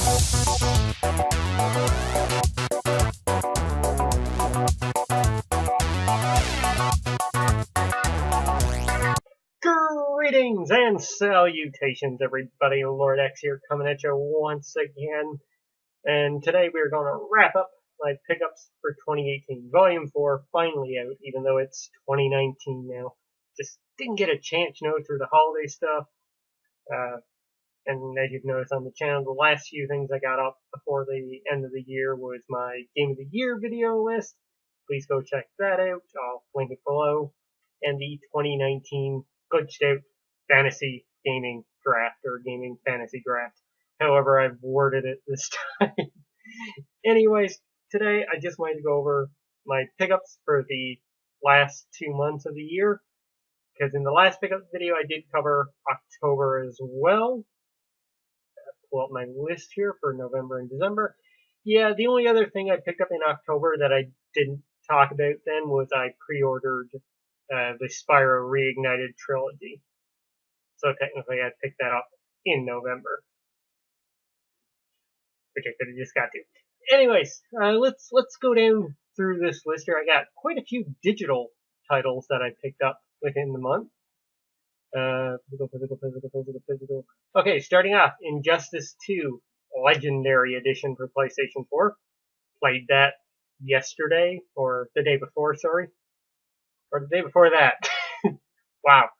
Greetings and salutations, everybody. Lord X here, coming at you once again. And today we're going to wrap up my pickups for 2018. Volume 4 finally out, even though it's 2019 now. Just didn't get a chance, through the holiday stuff. And as you've noticed on the channel, the last few things I got up before the end of the year was my Game of the Year video list. Please go check that out. I'll link it below. And the 2019 glitched out fantasy gaming draft, or gaming fantasy draft. However I've worded it this time. Anyways, today I just wanted to go over my pickups for the last 2 months of the year. Because in the last pickup video I did cover October as well. Pull up my list here for November and December. Yeah, the only other thing I picked up in October that I didn't talk about then was I pre-ordered the Spyro Reignited trilogy. So technically I picked that up in November, which I could have just got to. Anyways, let's go down through this list here. I got quite a few digital titles that I picked up within the month. Physical. Okay, starting off, Injustice 2 Legendary Edition for PlayStation 4. Played that yesterday, or the day before, sorry. Or the day before that. Wow.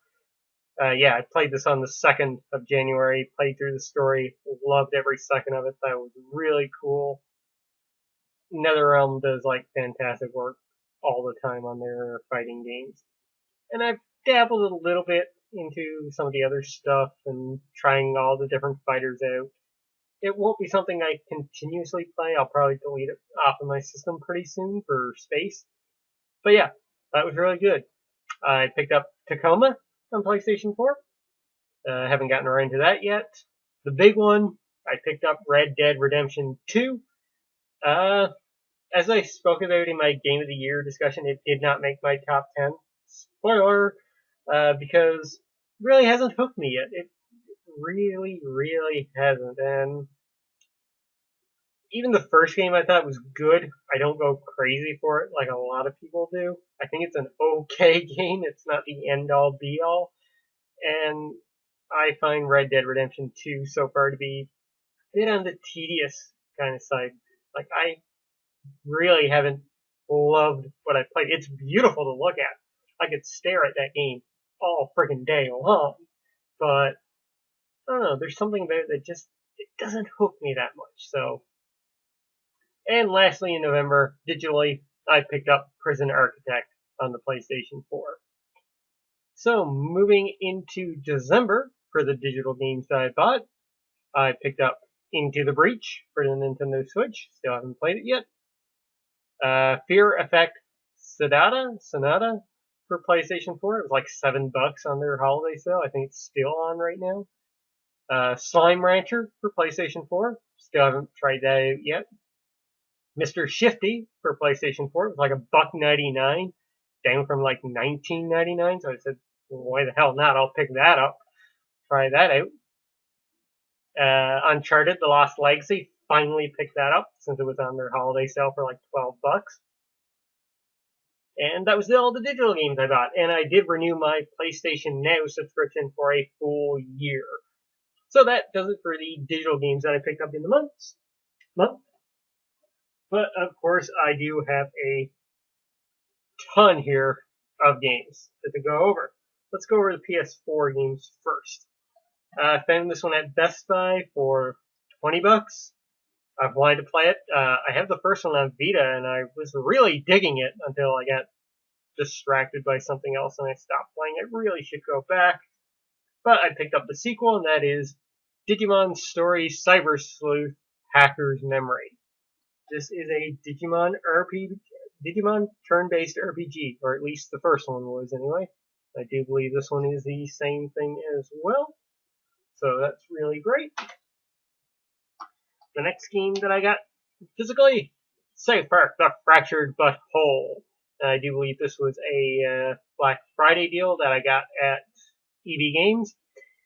Yeah, I played this on the 2nd of January, played through the story, loved every second of it. That was really cool. NetherRealm does, fantastic work all the time on their fighting games. And I've dabbled a little bit into some of the other stuff and trying all the different fighters out. It won't be something I continuously play. I'll probably delete it off of my system pretty soon for space. But yeah, that was really good. I picked up Tacoma on PlayStation 4. Haven't gotten around to that yet. The big one, I picked up Red Dead Redemption 2. As I spoke about in my Game of the Year discussion, it did not make my top 10. Spoiler, because it really hasn't hooked me yet. It really hasn't. And even the first game I thought was good. I don't go crazy for it like a lot of people do. I think it's an okay game. It's not the end-all, be-all. And I find Red Dead Redemption 2 so far to be a bit on the tedious kind of side. I really haven't loved what I've played. It's beautiful to look at. I could stare at that game all friggin' day long. But, I don't know, there's something about it that just, it doesn't hook me that much, so. And lastly, in November, digitally, I picked up Prison Architect on the PlayStation 4. So, moving into December, for the digital games that I bought, I picked up Into the Breach for the Nintendo Switch. Still haven't played it yet. Fear Effect Sonata for PlayStation 4. It was $7 on their holiday sale. I think it's still on right now. Slime Rancher for PlayStation 4. Still haven't tried that out yet. Mr. Shifty for PlayStation 4. It was $1.99, down from $19.99. So I said, well, why the hell not? I'll pick that up. Try that out. Uncharted: The Lost Legacy. Finally picked that up since it was on their holiday sale for $12. And that was all the digital games I bought. And I did renew my PlayStation Now subscription for a full year. So that does it for the digital games that I picked up in the month. But of course, I do have a ton here of games to go over. Let's go over the PS4 games first. I found this one at Best Buy for $20. I've wanted to play it. I have the first one on Vita, and I was really digging it until I got distracted by something else and I stopped playing. I really should go back. But I picked up the sequel, and that is Digimon Story Cyber Sleuth Hacker's Memory. This is a Digimon turn-based RPG, or at least the first one was anyway. I do believe this one is the same thing as well. So that's really great. The next game that I got physically, South Park: The Fractured But Whole. I do believe this was a Black Friday deal that I got at EB Games.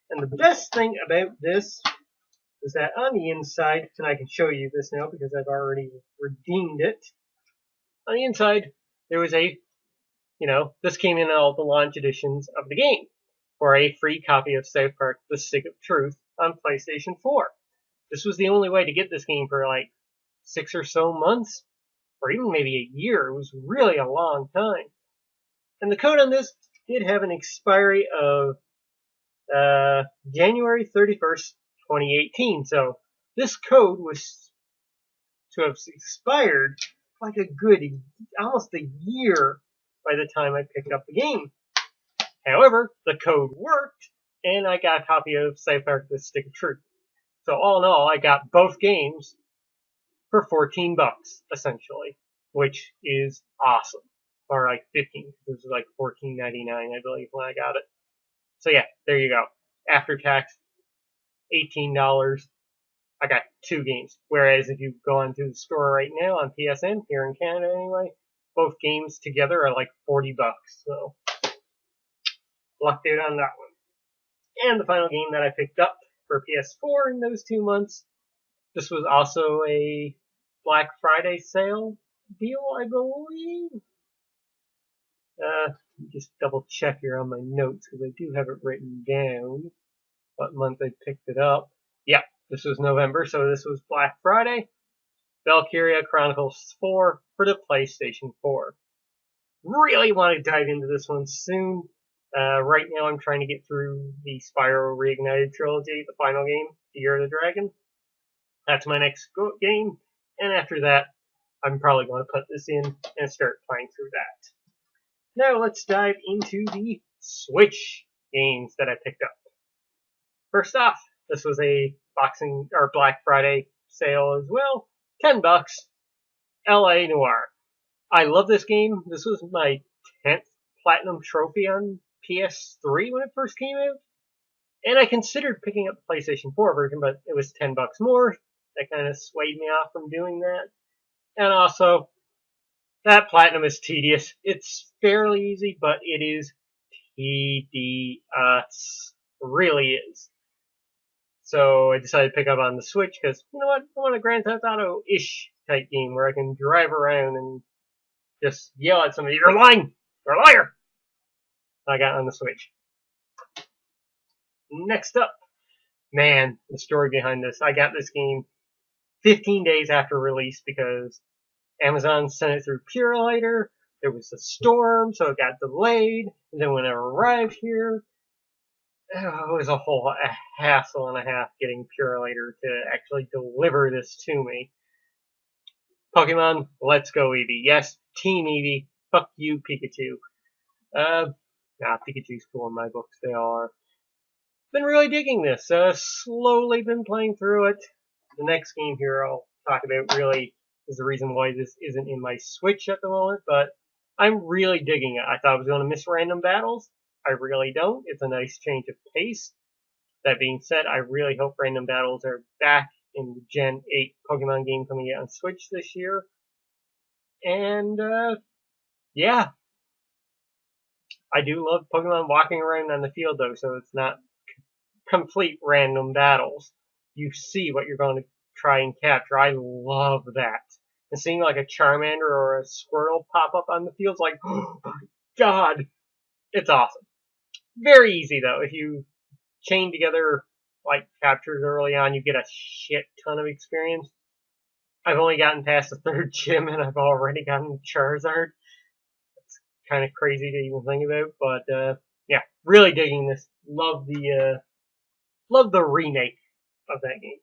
And the best thing about this is that on the inside, and I can show you this now because I've already redeemed it. On the inside, there was a, this came in all the launch editions of the game for a free copy of South Park: The Stick of Truth on PlayStation 4. This was the only way to get this game for like 6 or so months, or even maybe a year. It was really a long time. And the code on this did have an expiry of January 31st, 2018. So this code was to have expired like a good almost a year by the time I picked up the game. However, the code worked, and I got a copy of South Park: The Stick of Truth. So all in all, I got both games for $14, essentially, which is awesome. Or like 15. This was like $14.99, I believe, when I got it. So yeah, there you go. After tax, $18. I got 2 games. Whereas if you go onto the store right now on PSN, here in Canada anyway, both games together are like $40. So lucked out on that one. And the final game that I picked up for PS4 in those 2 months, this was also a Black Friday sale deal, I believe. Just double check here on my notes because I do have it written down what month I picked it up. Yeah, this was November, so this was Black Friday. Valkyria Chronicles 4 for the PlayStation 4. Really want to dive into this one soon. Right now I'm trying to get through the Spyro Reignited trilogy, the final game, The Year of the Dragon. That's my next game, and after that, I'm probably going to put this in and start playing through that. Now let's dive into the Switch games that I picked up. First off, this was a Black Friday sale as well. $10. LA Noire. I love this game. This was my 10th Platinum Trophy on PS3 when it first came out. And I considered picking up the PlayStation 4 version, but it was $10 more. That kind of swayed me off from doing that. And also, that Platinum is tedious. It's fairly easy, but it is tedious. Really is. So I decided to pick up on the Switch because, you know what, I want a Grand Theft Auto-ish type game where I can drive around and just yell at somebody, "You're lying! You're a liar!" I got on the Switch. Next up, man, the story behind this. I got this game 15 days after release because Amazon sent it through Purelator. There was a storm, so it got delayed. And then when it arrived here, it was a whole hassle and a half getting Purelator to actually deliver this to me. Pokemon, let's go Eevee. Yes, Team Eevee. Fuck you, Pikachu. Pikachu's cool in my books. They all are. Been really digging this. Slowly been playing through it. The next game here I'll talk about really is the reason why this isn't in my Switch at the moment, but I'm really digging it. I thought I was going to miss random battles. I really don't. It's a nice change of pace. That being said, I really hope random battles are back in the Gen 8 Pokemon game coming out on Switch this year. And, yeah. I do love Pokemon walking around on the field, though, so it's not complete random battles. You see what you're going to try and capture. I love that. And seeing like a Charmander or a Squirtle pop up on the field is like, oh my god, it's awesome. Very easy though. If you chain together like captures early on, you get a shit ton of experience. I've only gotten past the 3rd gym and I've already gotten Charizard. It's kind of crazy to even think about, but yeah, really digging this. Love the remake of that game.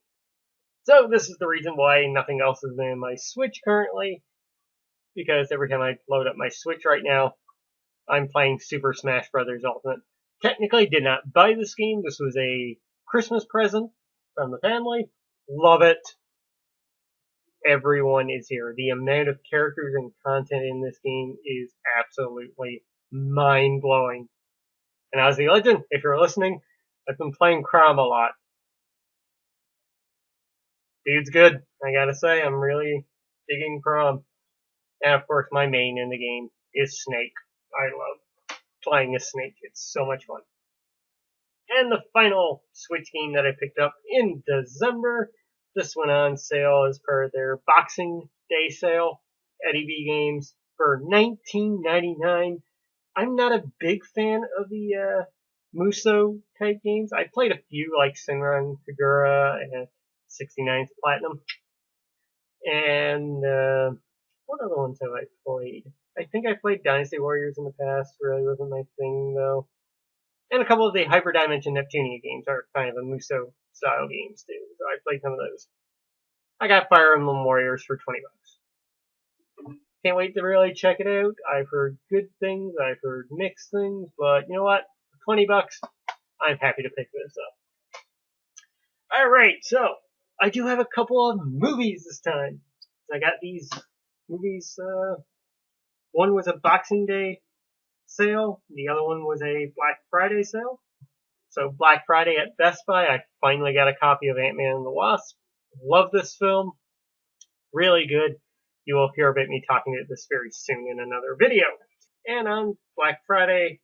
So this is the reason why nothing else is in my Switch currently, because every time I load up my Switch right now, I'm playing Super Smash Bros. Ultimate. Technically did not buy this game. This was a Christmas present from the family. Love it. Everyone is here. The amount of characters and content in this game is absolutely mind-blowing. And as the legend, if you're listening, I've been playing Chrom a lot. Dude's good, I gotta say. I'm really digging Chrom. And of course, my main in the game is Snake. I love playing as Snake. It's so much fun. And the final Switch game that I picked up in December. This went on sale as per their Boxing Day sale at EB Games for $19.99. I'm not a big fan of the Muso type games. I played a few like Senran Kagura and 69th Platinum. And what other ones have I played? I think I played Dynasty Warriors in the past. Really wasn't my thing though. And a couple of the Hyper Dimension Neptunia games are kind of a Muso style games too. So I played some of those. I got Fire Emblem Warriors for $20. Can't wait to really check it out. I've heard good things, I've heard mixed things, but you know what? For $20, I'm happy to pick this up. Alright, so I do have a couple of movies this time. I got these movies, one was a Boxing Day sale, the other one was a Black Friday sale. So Black Friday at Best Buy, I finally got a copy of Ant-Man and the Wasp. Love this film. Really good. You will hear about me talking about this very soon in another video. And on Black Friday,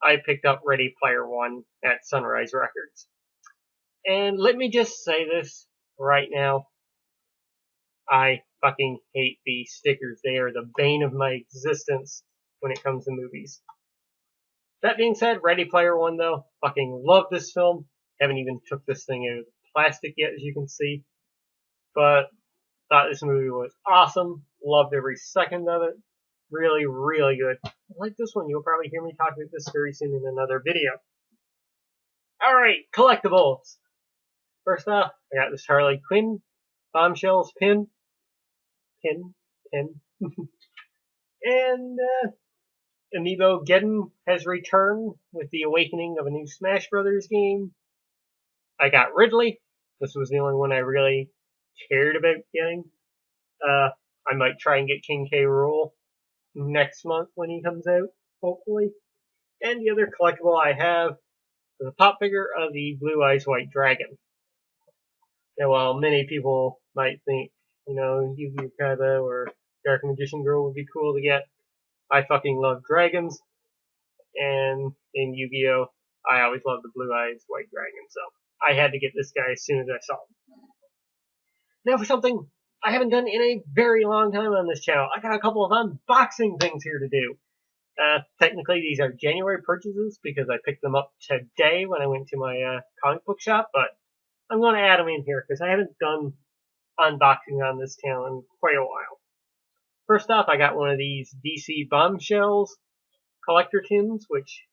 I picked up Ready Player One at Sunrise Records. And let me just say this right now. I fucking hate these stickers. They are the bane of my existence when it comes to movies. That being said, Ready Player One though, fucking love this film. Haven't even took this thing out of the plastic yet, as you can see. But thought this movie was awesome. Loved every second of it. Really, really good. I like this one. You'll probably hear me talk about this very soon in another video. Alright, collectibles. First off, I got this Harley Quinn Bombshells pin. And Amiibo Geddon has returned with the awakening of a new Smash Brothers game. I got Ridley. This was the only one I really cared about getting. I might try and get King K. Rool next month when he comes out, hopefully. And the other collectible I have is a pop figure of the Blue Eyes White Dragon. Now, while many people might think, you know, Yu-Gi-Oh! Kaiba or Dark Magician Girl would be cool to get, I fucking love dragons. And in Yu-Gi-Oh! I always loved the Blue Eyes White Dragon, so I had to get this guy as soon as I saw him. Now for something I haven't done in a very long time on this channel. I got a couple of unboxing things here to do. Technically, these are January purchases because I picked them up today when I went to my comic book shop, but I'm going to add them in here because I haven't done unboxing on this channel in quite a while. First off, I got one of these DC Bombshells collector tins, which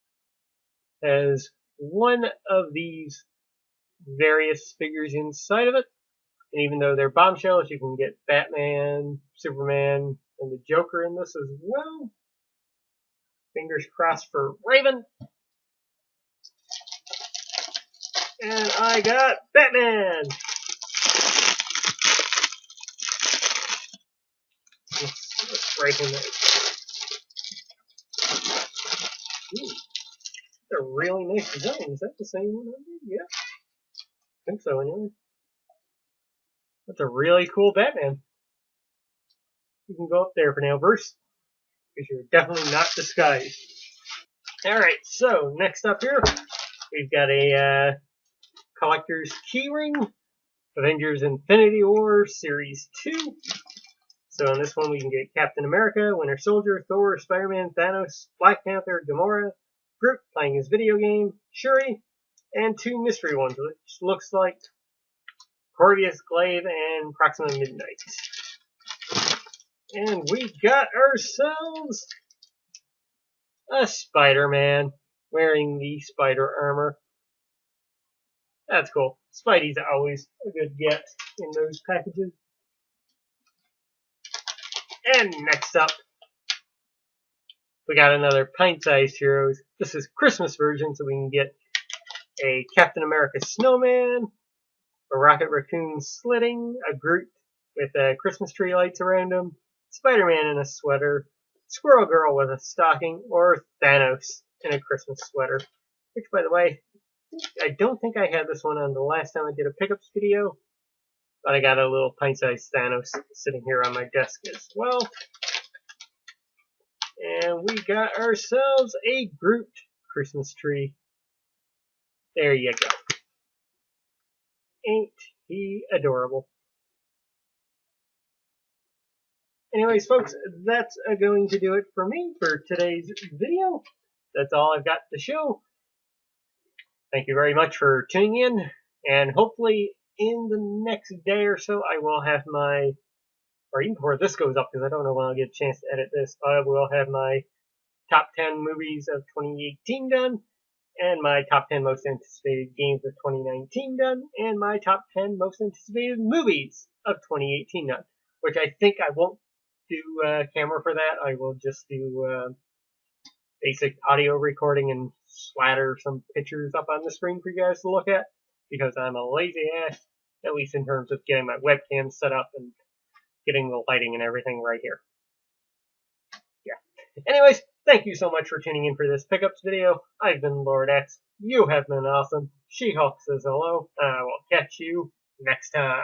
has one of these various figures inside of it. And even though they're bombshells, you can get Batman, Superman, and the Joker in this as well. Fingers crossed for Raven. And I got Batman! Let's break in there. Ooh, that's a really nice design. Is that the same one? Yeah. I think so, anyway. That's a really cool Batman. You can go up there for now, Bruce, because you're definitely not disguised. Alright, so next up here, we've got a collector's keyring, Avengers Infinity War Series 2. So on this one we can get Captain America, Winter Soldier, Thor, Spider-Man, Thanos, Black Panther, Gamora, Groot playing his video game, Shuri, and two mystery ones, which looks like Corvus Glaive and Proxima Midnight. And we got ourselves a Spider-Man wearing the spider armor. That's cool. Spidey's always a good get in those packages. And next up, we got another pint-sized Heroes. This is Christmas version, so we can get a Captain America snowman, a Rocket Raccoon slitting, a Groot with Christmas tree lights around him, Spider-Man in a sweater, Squirrel Girl with a stocking, or Thanos in a Christmas sweater. Which, by the way, I don't think I had this one on the last time I did a pickups video, but I got a little pint-sized Thanos sitting here on my desk as well. And we got ourselves a Groot Christmas tree. There you go. Ain't he adorable? Anyways, folks, that's going to do it for me for today's video. That's all I've got to show. Thank you very much for tuning in, and hopefully in the next day or so I will have my, or even before this goes up, because I don't know when I'll get a chance to edit this, I will have my top 10 movies of 2018 done, and my top 10 most anticipated games of 2019 done, and my top 10 most anticipated movies of 2018 done, which I think I won't do camera for that. I will just do basic audio recording and splatter some pictures up on the screen for you guys to look at, because I'm a lazy ass, at least in terms of getting my webcam set up and getting the lighting and everything right here. Yeah. Anyways, thank you so much for tuning in for this pickups video. I've been Lord X. You have been awesome. She-Hulk says hello. I will catch you next time.